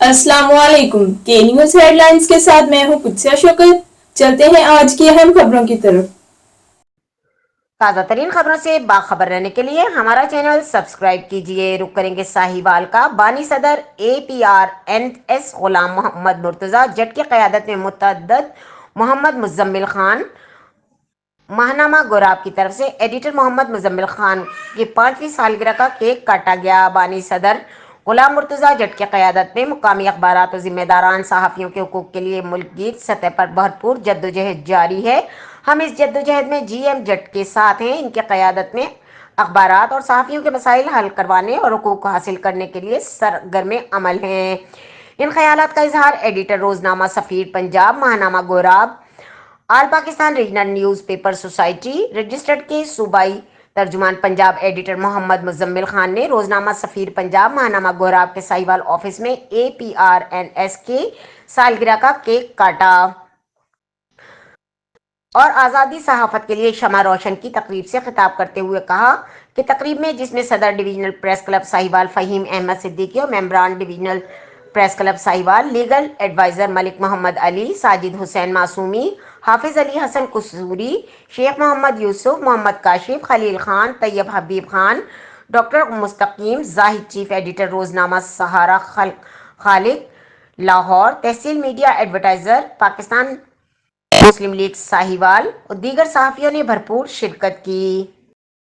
अस्सलामुअलैकुम के news headlines के साथ मैं हूं कुत्सिया शौकत। चलते हैं आज की अहम खबरों की तरफ। ताज़ा तरीन खबरों से बाखबर रहने के लिए हमारा चैनल सब्सक्राइब कीजिए। रुक करेंगे साहिवाल का। बानी सदर APRNS गुलाम मोहम्मद मुर्तजा जट की क़यादत में मुतअद्दिद मोहम्मद मुज़म्मिल खान। माहनामा गोराब की तरफ से एडिटर मोहम्मद मुज़म्मिल खान की 5वीं सालगिरह का केक काटा गया। बानी सदर गुलाम मुर्तजा जट की क़यादत में मुकामी अखबारात और जिम्मेदारान सहाफ़ियों के हुकूक़ के लिए मुल्कगीर सतह पर भरपूर जद्दोजहद जारी है। हम इस जद्दोजहद में GM जट के साथ हैं। इनकी क़यादत में अखबारात और सहाफ़ियों के मसाइल हल करवाने और हुकूक़ हासिल करने के लिए सरगर्म अमल हैं। इन ख्यालात का इजहार एडिटर रोजनामा सफ़ीर पंजाब, माहनामा Gorab, all Pakistan regional newspaper society registered के सूबाई तर्जुमान पंजाब एडिटर मोहम्मद मुज़म्मिल खान ने रोजनामा सफ़ीर पंजाब, माहनामा गोराब के साहिवाल ऑफिस में APRNS के सालगिरह का केक काटा और आज़ादी सहाफ़त के लिए शमा रोशन की तकरीब से खिताब करते हुए कहा कि तकरीब में, जिसमें सदर divisional press club Sahiwal Fahim Ahmed Siddiqui और मेंबरान divisional press club Sahiwal, legal adviser Malik Mohammad Ali, Sajid Hussain Masoomi, Hafiz Ali Hasan Kasuri, Sheikh Mohammad Yusuf, Mohammad Kashif, Khalil Khan, Tayyab Habib Khan, doctor Mustaqeem Zahid, chief editor रोजनामा सहारा खालिद लाहौर, तहसील मीडिया एडवर्टाइज़र पाकिस्तान मुस्लिम लीग साहिवाल और दीगर सहाफ़ियों ने भरपूर शिरकत की।